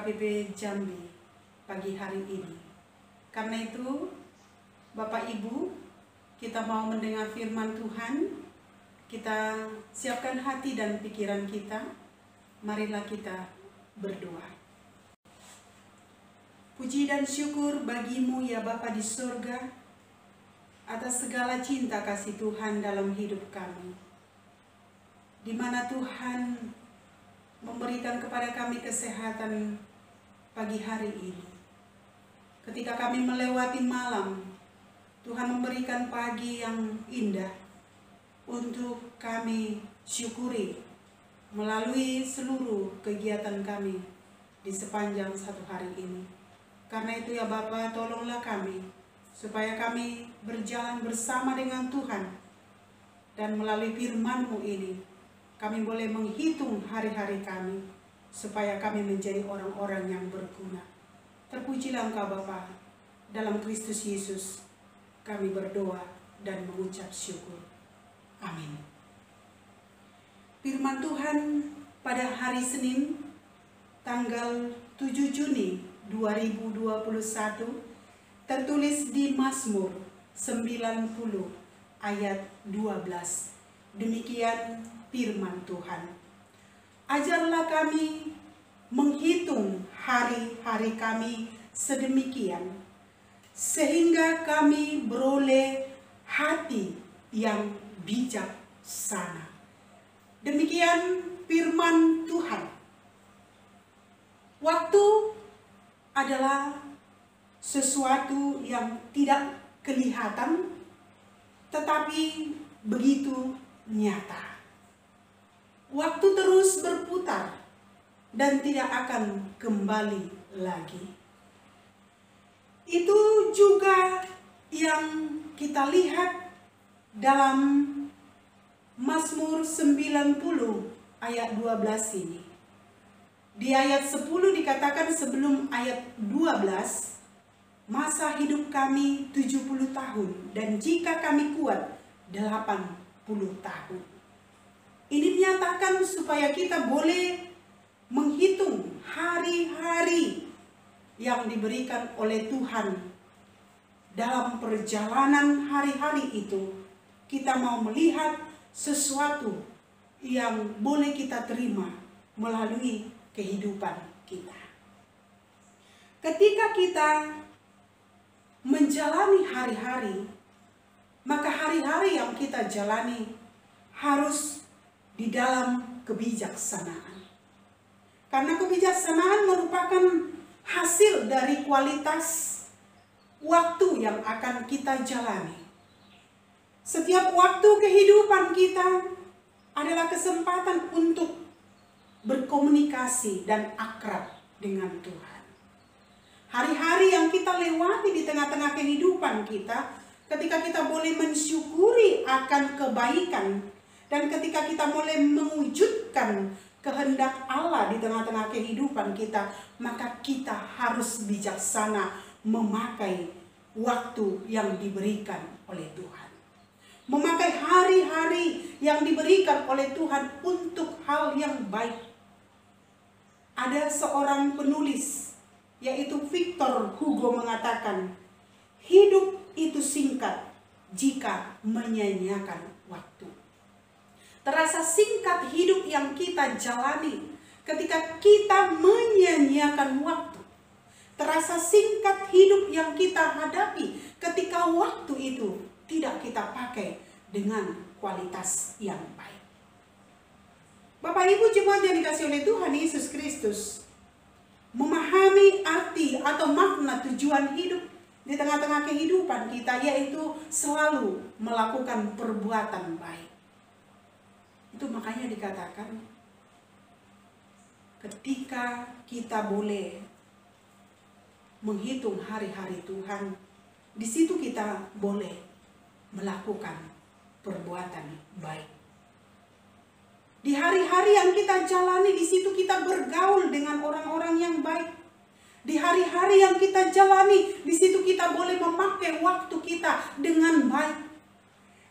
KPP Jambi pagi hari ini. Karena itu, Bapak Ibu, kita mau mendengar firman Tuhan. Kita siapkan hati dan pikiran kita. Marilah kita berdoa. Puji dan syukur bagimu ya Bapa di surga, atas segala cinta kasih Tuhan dalam hidup kami, di mana Tuhan memberikan kepada kami kesehatan pagi hari ini. Ketika kami melewati malam, Tuhan memberikan pagi yang indah untuk kami syukuri melalui seluruh kegiatan kami di sepanjang satu hari ini. Karena itu ya Bapa, tolonglah kami supaya kami berjalan bersama dengan Tuhan, dan melalui firman-Mu ini kami boleh menghitung hari-hari kami supaya kami menjadi orang-orang yang berguna. Terpujilah Engkau Bapa, dalam Kristus Yesus kami berdoa dan mengucap syukur. Amin. Firman Tuhan pada hari Senin tanggal 7 Juni 2021 tertulis di Mazmur 90 ayat 12. Demikian firman Tuhan. Ajarlah kami menghitung hari-hari kami sedemikian, sehingga kami beroleh hati yang bijaksana. Demikian firman Tuhan. Waktu adalah sesuatu yang tidak kelihatan, tetapi begitu nyata. Waktu terus berputar dan tidak akan kembali lagi. Itu juga yang kita lihat dalam Mazmur 90 ayat 12 ini. Di ayat 10 dikatakan sebelum ayat 12, masa hidup kami 70 tahun dan jika kami kuat 80 tahun. Ini dinyatakan supaya kita boleh menghitung hari-hari yang diberikan oleh Tuhan. Dalam perjalanan hari-hari itu, kita mau melihat sesuatu yang boleh kita terima melalui kehidupan kita. Ketika kita menjalani hari-hari, maka hari-hari yang kita jalani harus di dalam kebijaksanaan. Karena kebijaksanaan merupakan hasil dari kualitas waktu yang akan kita jalani. Setiap waktu kehidupan kita adalah kesempatan untuk berkomunikasi dan akrab dengan Tuhan. Hari-hari yang kita lewati di tengah-tengah kehidupan kita, ketika kita boleh mensyukuri akan kebaikan, dan ketika kita boleh mewujudkan kehendak Allah di tengah-tengah kehidupan kita, maka kita harus bijaksana memakai waktu yang diberikan oleh Tuhan. Memakai hari-hari yang diberikan oleh Tuhan untuk hal yang baik. Ada seorang penulis, yaitu Victor Hugo, mengatakan, hidup itu singkat jika menyia-nyiakan waktu. Terasa singkat hidup yang kita jalani ketika kita menyia-nyiakan waktu. Terasa singkat hidup yang kita hadapi ketika waktu itu tidak kita pakai dengan kualitas yang baik. Bapak Ibu jemaat yang dikasihi oleh Tuhan Yesus Kristus, memahami arti atau makna tujuan hidup di tengah-tengah kehidupan kita, yaitu selalu melakukan perbuatan baik. Itu makanya dikatakan, ketika kita boleh menghitung hari-hari Tuhan, di situ kita boleh melakukan perbuatan baik. Di hari-hari yang kita jalani, di situ kita bergaul dengan orang-orang yang baik. Di hari-hari yang kita jalani, di situ kita boleh memakai waktu kita dengan baik.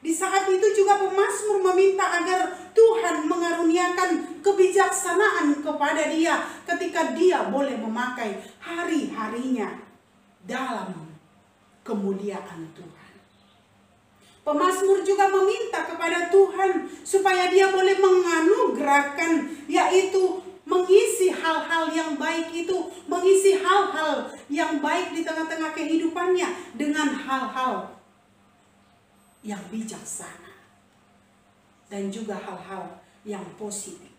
Di saat itu juga pemazmur meminta agar Tuhan mengaruniakan kebijaksanaan kepada dia ketika dia boleh memakai hari-harinya dalam kemuliaan Tuhan. Pemazmur juga meminta kepada Tuhan supaya dia boleh menganugerahkan, yaitu mengisi hal-hal yang baik itu, mengisi hal-hal yang baik di tengah-tengah kehidupannya dengan hal-hal yang bijaksana dan juga hal-hal yang positif.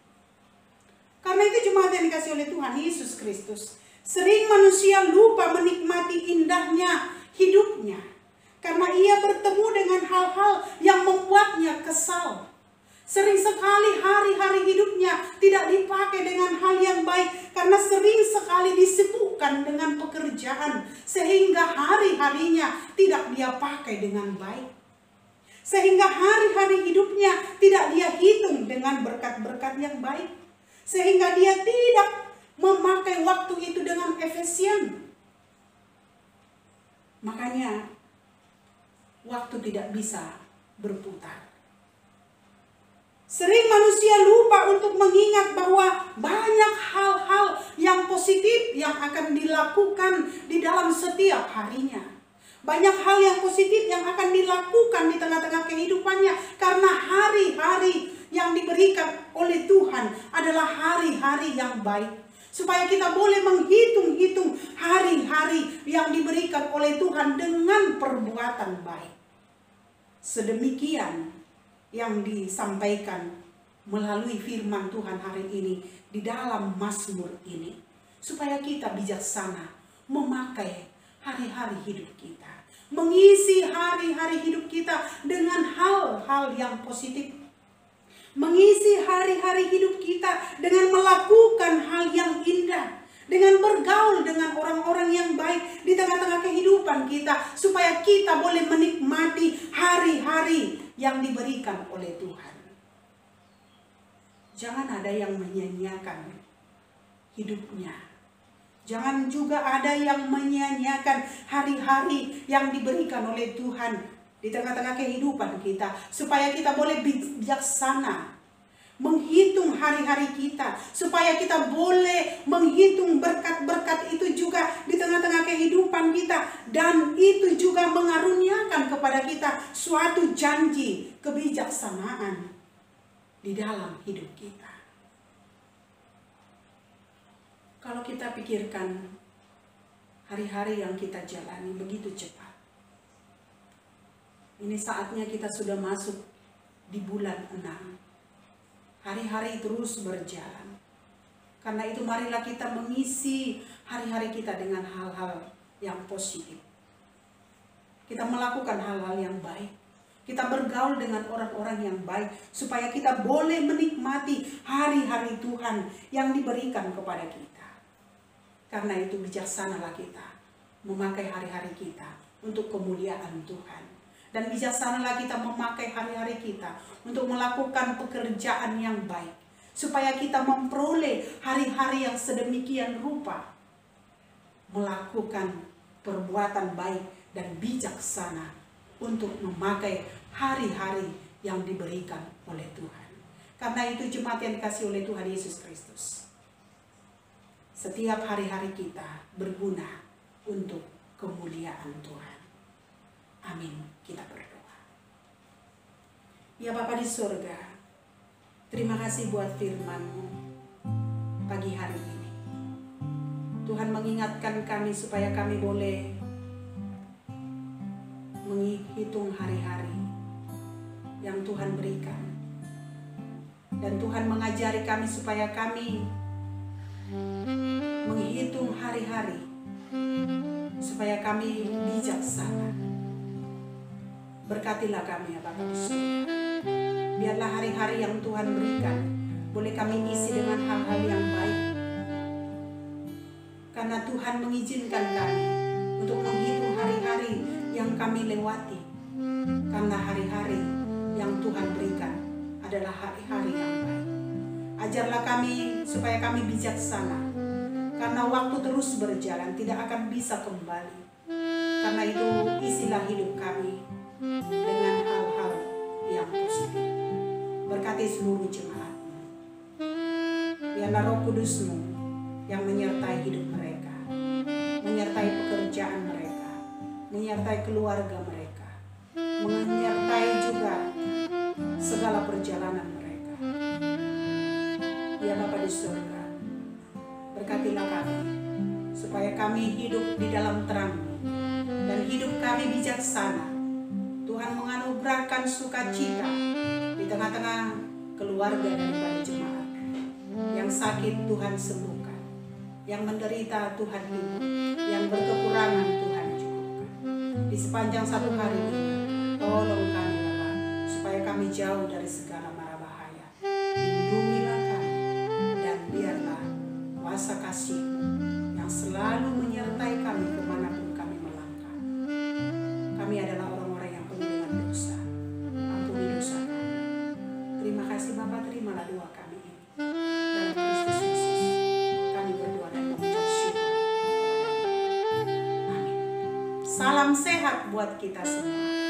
Karena itu jemaat yang dikasih oleh Tuhan Yesus Kristus, sering manusia lupa menikmati indahnya hidupnya karena ia bertemu dengan hal-hal yang membuatnya kesal. Sering sekali hari-hari hidupnya tidak dipakai dengan hal yang baik karena sering sekali disibukkan dengan pekerjaan sehingga hari-harinya tidak dia pakai dengan baik. Sehingga hari-hari hidupnya tidak dia hitung dengan berkat-berkat yang baik. Sehingga dia tidak memakai waktu itu dengan efisien. Makanya waktu tidak bisa berputar. Sering manusia lupa untuk mengingat bahwa banyak hal-hal yang positif yang akan dilakukan di dalam setiap harinya. Banyak hal yang positif yang akan dilakukan di tengah-tengah kehidupannya. Karena hari-hari yang diberikan oleh Tuhan adalah hari-hari yang baik. Supaya kita boleh menghitung-hitung hari-hari yang diberikan oleh Tuhan dengan perbuatan baik. Sedemikian yang disampaikan melalui firman Tuhan hari ini di dalam Mazmur ini. Supaya kita bijaksana memakai hari-hari hidup kita. Mengisi hari-hari hidup kita dengan hal-hal yang positif. Mengisi hari-hari hidup kita dengan melakukan hal yang indah. Dengan bergaul dengan orang-orang yang baik di tengah-tengah kehidupan kita. Supaya kita boleh menikmati hari-hari yang diberikan oleh Tuhan. Jangan ada yang menyia-nyiakan hidupnya. Jangan juga ada yang menyia-nyiakan hari-hari yang diberikan oleh Tuhan di tengah-tengah kehidupan kita. Supaya kita boleh bijaksana menghitung hari-hari kita. Supaya kita boleh menghitung berkat-berkat itu juga di tengah-tengah kehidupan kita. Dan itu juga mengaruniakan kepada kita suatu janji kebijaksanaan di dalam hidup kita. Kalau kita pikirkan hari-hari yang kita jalani begitu cepat. Ini saatnya kita sudah masuk di bulan 6. Hari-hari terus berjalan. Karena itu marilah kita mengisi hari-hari kita dengan hal-hal yang positif. Kita melakukan hal-hal yang baik. Kita bergaul dengan orang-orang yang baik. Supaya kita boleh menikmati hari-hari Tuhan yang diberikan kepada kita. Karena itu bijaksanalah kita memakai hari-hari kita untuk kemuliaan Tuhan. Dan bijaksanalah kita memakai hari-hari kita untuk melakukan pekerjaan yang baik. Supaya kita memperoleh hari-hari yang sedemikian rupa. Melakukan perbuatan baik dan bijaksana untuk memakai hari-hari yang diberikan oleh Tuhan. Karena itu jemaat yang dikasihi oleh Tuhan Yesus Kristus. Setiap hari-hari kita berguna untuk kemuliaan Tuhan. Amin. Kita berdoa. Ya Bapa di surga, terima kasih buat firman-Mu pagi hari ini. Tuhan mengingatkan kami supaya kami boleh menghitung hari-hari yang Tuhan berikan. Dan Tuhan mengajari kami supaya kami menghitung hari-hari supaya kami bijaksana. Berkatilah kami ya Bapa di surga. Biarlah hari-hari yang Tuhan berikan boleh kami isi dengan hal-hal yang baik. Karena Tuhan mengizinkan kami untuk menghitung hari-hari yang kami lewati. Karena hari-hari yang Tuhan berikan adalah hari-hari yang baik. Ajarlah kami supaya kami bijaksana. Karena waktu terus berjalan tidak akan bisa kembali. Karena itu isilah hidup kami dengan hal-hal yang positif. Berkati seluruh jemaat. Biarlah Roh Kudus-Mu yang menyertai hidup mereka, menyertai pekerjaan mereka, menyertai keluarga mereka, menyertai juga segala perjalanan mereka. Ya Bapa di surga, berkatilah kami, supaya kami hidup di dalam terang-Mu, dan hidup kami bijaksana. Tuhan menganugerahkan sukacita di tengah-tengah keluarga daripada jemaat. Yang sakit Tuhan sembuhkan, yang menderita Tuhan hibur, yang berkekurangan Tuhan cukupkan. Di sepanjang satu hari ini, tolong kami Bapa, supaya kami jauh dari segala mara bahaya. Lindungilah kami, dan biarlah kuasa kasih-Mu yang selalu menyertai kami kemanapun kami melangkah. Kami adalah orang-orang yang penuh dengan dosa. Ampuni dosa kami. Terima kasih Bapa, terimalah doa kami ini. Dalam Kristus Yesus, kami berdoa dan mengucap syukur. Amin. Salam sehat buat kita semua.